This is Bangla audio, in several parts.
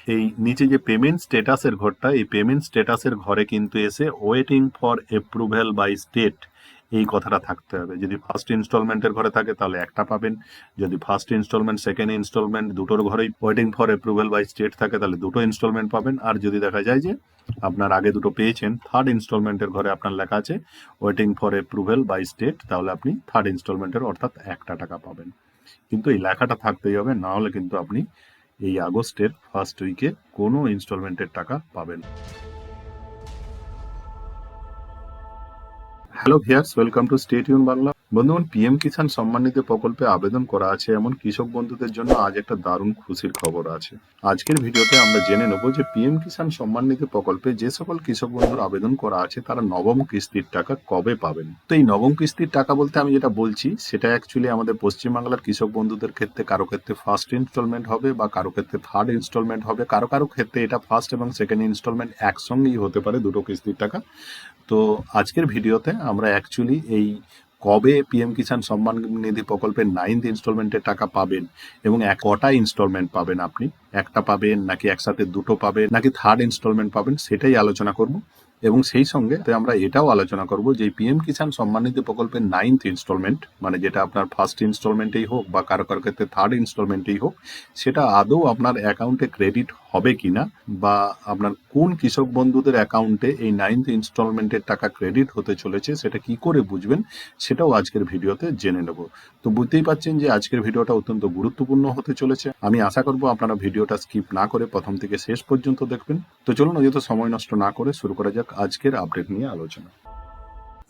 এই নিচে যে পেমেন্ট স্ট্যাটাসের ঘরটা, এই পেমেন্ট স্ট্যাটাসের ঘরে কিন্তু এসে waiting for approval by state এই কথাটা থাকতে হবে। যদি ফার্স্ট ইনস্টলমেন্টের ঘরে থাকে তাহলে একটা পাবেন, যদি ফার্স্ট ইনস্টলমেন্ট সেকেন্ড ইনস্টলমেন্ট দুটোর ঘরেই waiting for approval by state থাকে তাহলে দুটো ইনস্টলমেন্ট পাবেন। আর যদি দেখা যায় যে আপনার আগে দুটো পেয়েছেন, থার্ড ইনস্টলমেন্টের ঘরে আপনার লেখা আছে waiting for approval by state, তাহলে আপনি থার্ড ইনস্টলমেন্টের অর্থাৎ একটা টাকা পাবেন। কিন্তু এই লেখাটা থাকতেই হবে, না হলে কিন্তু আপনি এই আগস্টের ফার্স্ট উইকে কোনো ইনস্টলমেন্টের টাকা পাবেন। Hello viewers, welcome to stay tune Bangla. বন্ধুগণ, পিএম কিষাণ সম্মান নিধি প্রকল্পে আবেদন করা আছে এমন কৃষক বন্ধুদের জন্য আজ একটা দারুণ খুশির খবর আছে। আজকের ভিডিওতে আমরা জেনে নেব যে পিএম কিষাণ সম্মান নিধি প্রকল্পে যে সকল কৃষক বন্ধুর আবেদন করা আছে তারা নবম কিস্তির টাকা কবে পাবেন। তো এই নবম কিস্তির টাকা বলতে আমি যেটা বলছি সেটা অ্যাকচুয়ালি আমাদের পশ্চিমবাংলার কৃষক বন্ধুদের ক্ষেত্রে কারো ক্ষেত্রে ফার্স্ট ইনস্টলমেন্ট হবে বা কারো ক্ষেত্রে থার্ড ইনস্টলমেন্ট হবে, কারো কারো ক্ষেত্রে এটা ফার্স্ট এবং সেকেন্ড ইনস্টলমেন্ট একসঙ্গেই হতে পারে, দুটো কিস্তির টাকা। তো আজকের ভিডিওতে আমরা অ্যাকচুয়ালি এই কবে পিএম কিষাণ সম্মান নিধি প্রকল্পের 9th ইনস্টলমেন্টের টাকা পাবেন এবং কটা ইনস্টলমেন্ট পাবেন, আপনি একটা পাবেন নাকি একসাথে দুটো পাবেন নাকি থার্ড ইনস্টলমেন্ট পাবেন সেটাই আলোচনা করব। এবং সেই সঙ্গে আমরা এটাও আলোচনা করব যে পিএম কিষাণ সম্মান নিধি প্রকল্পের 9th ইনস্টলমেন্ট মানে যেটা আপনার ফার্স্ট ইনস্টলমেন্টেই হোক বা কারো কারো ক্ষেত্রে থার্ড ইনস্টলমেন্টেই হোক, সেটা আদৌ আপনার অ্যাকাউন্টে ক্রেডিট হবে কিনা বা আপনার কোন কৃষক বন্ধুদের অ্যাকাউন্টে এই 9th ইনস্টলমেন্টের টাকা ক্রেডিট হতে চলেছে সেটা কি করে বুঝবেন সেটাও আজকের ভিডিওতে জেনে নেব। তো বুঝতেই পারছেন যে আজকের ভিডিওটা অত্যন্ত গুরুত্বপূর্ণ হতে চলেছে। আমি আশা করব আপনারা ভিডিওটা স্কিপ না করে প্রথম থেকে শেষ পর্যন্ত দেখবেন। তো চলুন অযথা সময় নষ্ট না করে শুরু করা যাক আজকের আপডেট নিয়ে আলোচনা।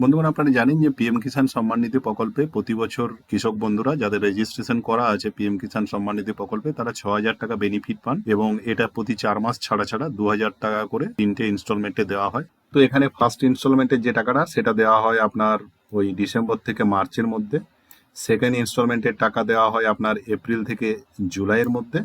বন্ধুগণ, আপনারা জানেন যে পিএম কিষাণ সম্মান নিধি প্রকল্পে প্রতি বছর কৃষক বন্ধুরা যাদের রেজিস্ট্রেশন করা আছে পিএম কিষাণ সম্মান নিধি প্রকল্পে তারা 6,000 টাকা বেনিফিট পান এবং এটা প্রতি 4 মাস ছাড়া ছাড়া 2,000 টাকা করে 3টে ইনস্টলমেন্টে দেওয়া হয়। তো এখানে ফার্স্ট ইনস্টলমেন্টের যে টাকাটা সেটা দেওয়া হয় আপনার ওই ডিসেম্বর থেকে মার্চের মধ্যে, সেকেন্ড ইনস্টলমেন্টের টাকা দেওয়া হয় আপনার এপ্রিল থেকে জুলাইয়ের মধ্যে,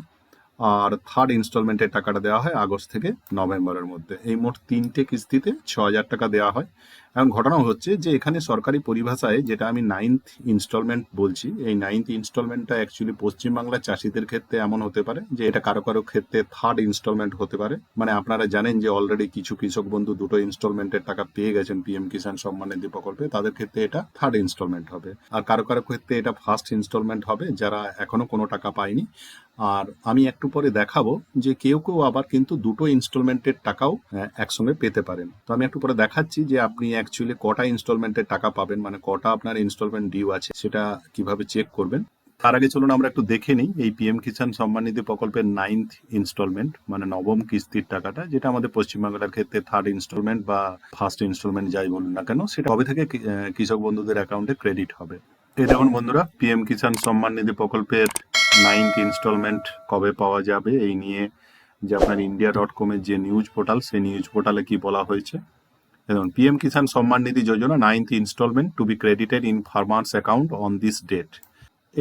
আর থার্ড ইনস্টলমেন্টের টাকাটা দেওয়া হয় আগস্ট থেকে নভেম্বরের মধ্যে। এই মোট 3টে কিস্তিতে 6,000 টাকা দেওয়া হয়। এখন ঘটনা হচ্ছে যে এখানে সরকারি পরিভাষায় যেটা আমি 9th ইনস্টলমেন্ট বলছি, এই 9th ইনস্টলমেন্টটা অ্যাকচুয়ালি পশ্চিমবাংলার চাষিদের ক্ষেত্রে এমন হতে পারে যে এটা কারো কারো ক্ষেত্রে থার্ড ইনস্টলমেন্ট হতে পারে। মানে আপনারা জানেন যে অলরেডি কিছু কৃষক বন্ধু দুটো ইনস্টলমেন্টের টাকা পেয়ে গেছেন পিএম কিষাণ সম্মান নিধি প্রকল্পে, তাদের ক্ষেত্রে এটা থার্ড ইনস্টলমেন্ট হবে। আর কারো কারো ক্ষেত্রে এটা ফার্স্ট ইনস্টলমেন্ট হবে যারা এখনো কোনো টাকা পায়নি। আর আমি একটু পরে দেখাবো যে কেউ কেউ আবার কিন্তু দুটো ইনস্টলমেন্টের টাকাও একসঙ্গে পেতে পারেন। তো আমি একটু পরে দেখাচ্ছি যে আপনি অ্যাকচুয়ালি কটা ইনস্টলমেন্টের টাকা পাবেন, মানে কটা আপনার ইনস্টলমেন্ট ডিউ আছে সেটা কিভাবে চেক করবেন। তার আগে চলুন আমরা একটু দেখে নিই এই পিএম কিষাণ সম্মান নিধি প্রকল্পের 9th ইনস্টলমেন্ট মানে নবম কিস্তির টাকাটা, যেটা আমাদের পশ্চিমবাংলার ক্ষেত্রে থার্ড ইনস্টলমেন্ট বা ফার্স্ট ইনস্টলমেন্ট যাই বলুন না কেন, সেটা কবে থেকে কৃষক বন্ধুদের অ্যাকাউন্টে ক্রেডিট হবে। এই দেখুন বন্ধুরা, পিএম কিষাণ সম্মান নিধি প্রকল্পের 9th ইনস্টলমেন্ট কবে পাওয়া যাবে এই নিয়ে যে আপনার india.com-এর যে নিউজ পোর্টাল, সেই নিউজ পোর্টালে কি বলা হয়েছে দেখুন। PM Kisan Samman Nidhi Yojana 9th installment to be credited in farmers account on this date.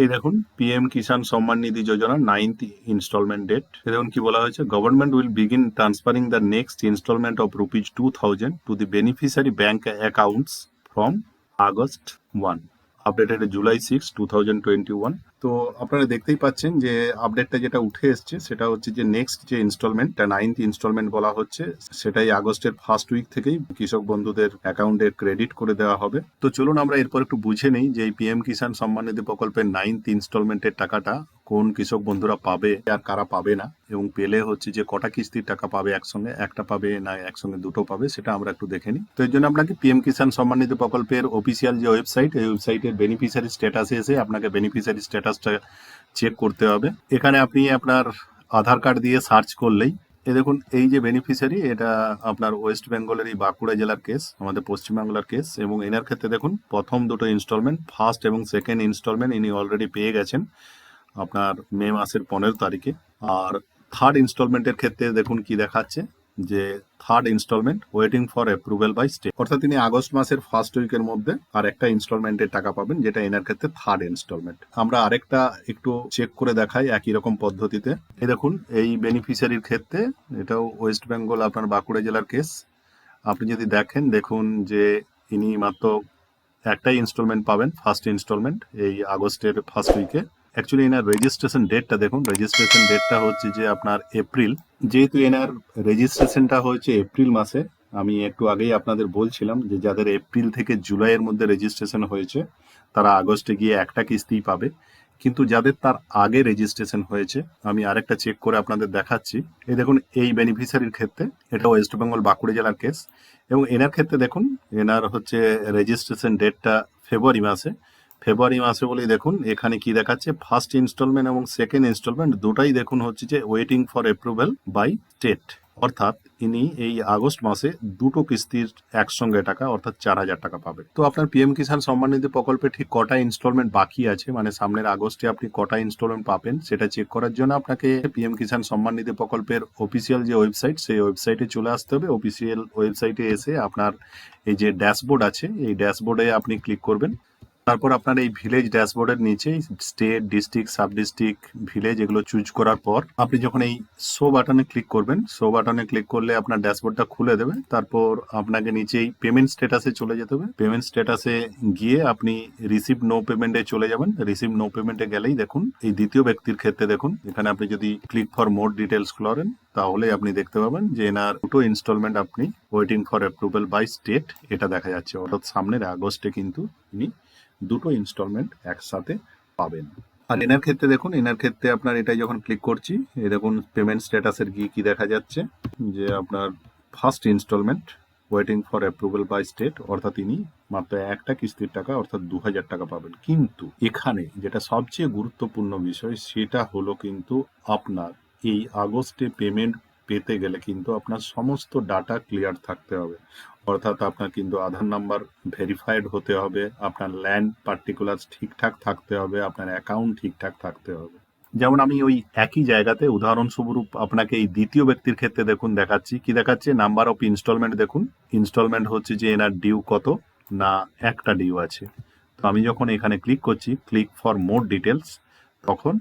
এই দেখুন PM Kisan Samman Nidhi Yojana 9th instalment date. দেখুন কি বলা হয়েছে, government will begin transferring the next installment of ₹2,000 to the beneficiary bank accounts from August 1, updated July 6, 2021। তো আপনারা দেখতেই পাচ্ছেন যে আপডেটটা যেটা উঠে এসছে সেটা হচ্ছে যে নেক্সট যে ইনস্টলমেন্ট 9th ইনস্টলমেন্ট বলা হচ্ছে সেটাই আগস্টের ফার্স্ট উইক থেকেই কৃষক বন্ধুদের অ্যাকাউন্টে ক্রেডিট করে দেওয়া হবে। তো চলুন আমরা এরপর একটু বুঝে নেই যে এই পিএম কিষাণ সম্মান নিধি প্রকল্পের 9th ইনস্টলমেন্টের টাকাটা কোন কৃষক বন্ধুরা পাবে আর কারা পাবে না, এবং পেলে হচ্ছে যে কটা কিস্তির টাকা পাবে, একসঙ্গে একটা পাবে না একসঙ্গে দুটো পাবে, সেটা আমরা একটু দেখে নিই। তো এর জন্য আপনাকে পিএম কিষাণ সম্মান নিধি প্রকল্পের অফিসিয়াল যে ওয়েবসাইট, এই ওয়েবসাইটের বেনিফিশিয়ারি স্ট্যাটাসে এসে আপনাকে বেনিফিশিয়ারি স্ট্যাটাসটা চেক করতে হবে। এখানে আপনি আপনার আধার কার্ড দিয়ে সার্চ করলেই এই দেখুন এই যে বেনিফিশিয়ারি, এটা আপনার ওয়েস্ট বেঙ্গলের এই বাঁকুড়া জেলার কেস, আমাদের পশ্চিমবাংলার কেস। এবং এনার ক্ষেত্রে দেখুন প্রথম দুটো ইনস্টলমেন্ট ফার্স্ট এবং সেকেন্ড ইনস্টলমেন্ট ইনি অলরেডি পেয়ে গেছেন আপনার মে মাসের 15 তারিখে। আর থার্ড ইনস্টলমেন্টের ক্ষেত্রে দেখুন কি দেখাচ্ছে যে third installment waiting for approval by state, অর্থাৎ তিনি আগস্ট মাসের ফার্স্ট উইকের মধ্যে আর একটা ইনস্টলমেন্টের টাকা পাবেন, যেটা এনার ক্ষেত্রে থার্ড ইনস্টলমেন্ট। আমরা আরেকটা একটু চেক করে দেখাই একই রকম পদ্ধতিতে। এই দেখুন এই বেনিফিশিয়ারির ক্ষেত্রে এটাও ওয়েস্ট বেঙ্গল আপনার বাঁকুড়া জেলার কেস। আপনি যদি দেখেন দেখুন যে ইনি মাত্র একটাই ইনস্টলমেন্ট পাবেন, ফার্স্ট ইনস্টলমেন্ট এই আগস্টের ফার্স্ট উইকে অ্যাকচুয়ালি এনার রেজিস্ট্রেশন ডেটটা দেখুন, রেজিস্ট্রেশন ডেটটা হচ্ছে যে আপনার এপ্রিল, যেহেতু এনার রেজিস্ট্রেশনটা হয়েছে এপ্রিল মাসে, আমি একটু আগেই আপনাদের বলছিলাম যে যাদের এপ্রিল থেকে জুলাইয়ের মধ্যে রেজিস্ট্রেশন হয়েছে তারা আগস্টে গিয়ে একটা কিস্তিই পাবে, কিন্তু যাদের তার আগে রেজিস্ট্রেশন হয়েছে, আমি আরেকটা চেক করে আপনাদের দেখাচ্ছি। এই দেখুন, এই বেনিফিশিয়ারির ক্ষেত্রে, এটা ওয়েস্ট বেঙ্গল বাঁকুড়া জেলার কেস, এবং এনার ক্ষেত্রে দেখুন এনার হচ্ছে রেজিস্ট্রেশন ডেটটা ফেব্রুয়ারি মাসে বলেই দেখুন এখানে কি দেখাচ্ছে, ফার্স্ট ইনস্টলমেন্ট এবং সেকেন্ড ইনস্টলমেন্ট দুটাই দেখুন হচ্ছে যে waiting for approval by state, অর্থাৎ ইনি এই আগস্ট মাসে দুটো কিস্তির একসঙ্গে টাকা অর্থাৎ 4,000 টাকা পাবে। তো আপনার পিএম কিষাণ সম্মান নিধি প্রকল্পে ঠিক কটা ইনস্টলমেন্ট বাকি আছে, মানে সামনের আগস্টে আপনি কটা ইনস্টলমেন্ট পাবেন সেটা চেক করার জন্য আপনাকে পিএম কিষাণ সম্মান নিধি প্রকল্পের অফিসিয়াল যে ওয়েবসাইট, সেই ওয়েবসাইটে চলে আসতে হবে। অফিসিয়াল ওয়েবসাইটে এসে আপনার এই যে ড্যাশবোর্ড আছে, এই ড্যাশবোর্ডে আপনি ক্লিক করবেন। তারপর আপনার এই ভিলেজ ড্যাশবোর্ডের নিচে state, district, sub district, village এগুলো চুজ করার পর আপনি যখন এই শো বাটনে ক্লিক করবেন, শো বাটনে ক্লিক করলে আপনার ড্যাশবোর্ডটা খুলে দেবে। তারপর আপনাকে নিচেই পেমেন্ট স্ট্যাটাসে চলে যেতে হবে। পেমেন্ট স্ট্যাটাসে গিয়ে আপনি রিসিভ নো পেমেন্টে চলে যাবেন। রিসিভ নো পেমেন্টে গেলেই দেখুন এই দ্বিতীয় ব্যক্তির ক্ষেত্রে দেখুন এখানে আপনি যদি ক্লিক ফর মোর ডিটেলস করেন তাহলে আপনি দেখতে পাবেন যে এনার দুটো ইনস্টলমেন্ট আপনি waiting for approval by state এটা দেখা যাচ্ছে, অর্থাৎ সামনের আগস্টে কিন্তু ইনি দুটো ইনস্টলমেন্ট একসাথে পাবেন। আর এনার ক্ষেত্রে দেখুন, এনার ক্ষেত্রে আপনার এটাই যখন ক্লিক করছি, এই দেখুন পেমেন্ট স্ট্যাটাসের কি দেখা যাচ্ছে যে আপনার first installment waiting for approval by state, অর্থাৎ ইনি মাত্র একটা কিস্তির টাকা অর্থাৎ 2,000 টাকা পাবেন। কিন্তু এখানে যেটা সবচেয়ে গুরুত্বপূর্ণ বিষয় সেটা হলো কিন্তু আপনার এই আগস্টে পেমেন্ট পেতে গেলে কিন্তু আপনার সমস্ত ডাটা ক্লিয়ার থাকতে হবে, অর্থাৎ আপনার কিন্তু আধার নাম্বার ভেরিফাইড হতে হবে, আপনার ল্যান্ড পার্টিকুলার ঠিকঠাক থাকতে হবে, আপনার অ্যাকাউন্ট ঠিকঠাক থাকতে হবে। যেমন আমি ওই একই জায়গাতে উদাহরণস্বরূপ আপনাকে এই দ্বিতীয় ব্যক্তির ক্ষেত্রে দেখুন দেখাচ্ছি, কি দেখাচ্ছে, নাম্বার অফ ইনস্টলমেন্ট দেখুন, ইনস্টলমেন্ট হচ্ছে যে এনার ডিউ কত, না একটা ডিউ আছে। তো আমি যখন এখানে ক্লিক করছি ক্লিক ফর মোর ডিটেলস, তখন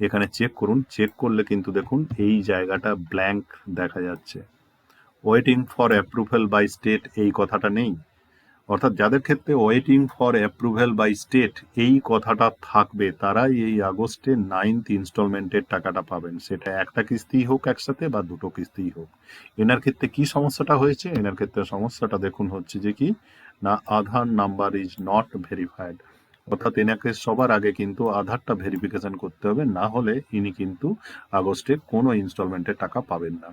এখানে চেক করুন, চেক করলে কিন্তু দেখুন এই জায়গাটা ব্ল্যাঙ্ক দেখা যাচ্ছে, waiting for approval by state এই কথাটা নেই। অর্থাৎ যাদের ক্ষেত্রে waiting for approval by state এই কথাটা থাকবে তারাই এই আগস্টে 9th ইনস্টলমেন্টের টাকাটা পাবেন, সেটা একটা কিস্তিই হোক একসাথে বা দুটো কিস্তিই হোক। এনার ক্ষেত্রে কি সমস্যাটা হয়েছে, এনার ক্ষেত্রে সমস্যাটা দেখুন হচ্ছে যে কি না, আধার নাম্বার ইজ নট ভেরিফাইড, অর্থাৎ এনাকে সবার আগে কিন্তু আধারটা ভেরিফিকেশন করতে হবে, না হলে ইনি কিন্তু আগস্টে কোনো ইনস্টলমেন্টের টাকা পাবেন না।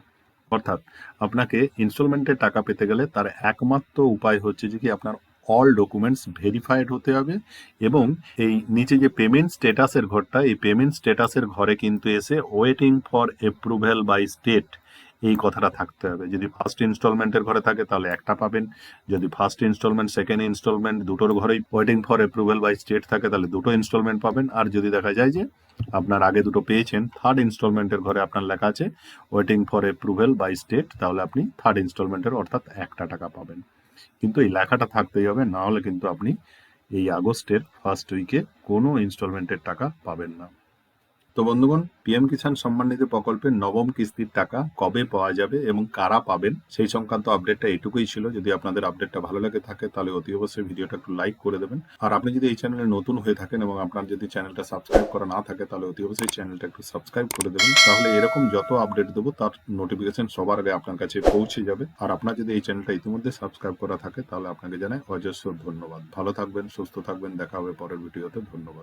অর্থাৎ আপনাকে ইনস্টলমেন্টের টাকা পেতে গেলে তার একমাত্র উপায় হচ্ছে যে কি আপনার অল ডকুমেন্টস ভেরিফাইড হতে হবে, এবং এই নিচে যে পেমেন্ট স্ট্যাটাসের ঘরটা, এই পেমেন্ট স্ট্যাটাসের ঘরে কিন্তু এসে waiting for approval by state এই কথাটা থাকতে হবে। যদি ফার্স্ট ইনস্টলমেন্টের ঘরে থাকে তাহলে একটা পাবেন, যদি ফার্স্ট ইনস্টলমেন্ট সেকেন্ড ইনস্টলমেন্ট দুটোর ঘরেই waiting for approval by state থাকে তাহলে দুটো ইনস্টলমেন্ট পাবেন। আর যদি দেখা যায় যে আপনার আগে দুটো পেয়েছেন, থার্ড ইনস্টলমেন্টের ঘরে আপনার লেখা আছে waiting for approval by state, তাহলে আপনি থার্ড ইনস্টলমেন্টের অর্থাৎ একটা টাকা পাবেন। কিন্তু এই লেখাটা থাকতেই হবে, না হলে কিন্তু আপনি এই আগস্টের ফার্স্ট উইকে কোনো ইনস্টলমেন্টের টাকা পাবেন না। তো বন্ধুগণ, পিএম কিষাণ সম্মান নিধি প্রকল্পের নবম কিস্তির টাকা কবে পাওয়া যাবে এবং কারা পাবেন সেই সংক্রান্ত আপডেটটা এটুকুই ছিল। যদি আপনাদের আপডেটটা ভালো লাগে থাকে তাহলে অতি অবশ্যই ভিডিওটা একটু লাইক করে দেবেন। আর আপনি যদি এই চ্যানেলে নতুন হয়ে থাকেন এবং আপনার যদি চ্যানেলটা সাবস্ক্রাইব করা না থাকে তাহলে অতি অবশ্যই চ্যানেলটা একটু সাবস্ক্রাইব করে দেবেন, তাহলে এরকম যত আপডেট দেবো তার নোটিফিকেশন সবার আগে আপনার কাছে পৌঁছে যাবে। আর আপনার যদি এই চ্যানেলটা ইতিমধ্যে সাবস্ক্রাইব করা থাকে তাহলে আপনাকে জানাই অজস্র ধন্যবাদ। ভালো থাকবেন, সুস্থ থাকবেন, দেখা হবে পরের ভিডিওতে। ধন্যবাদ।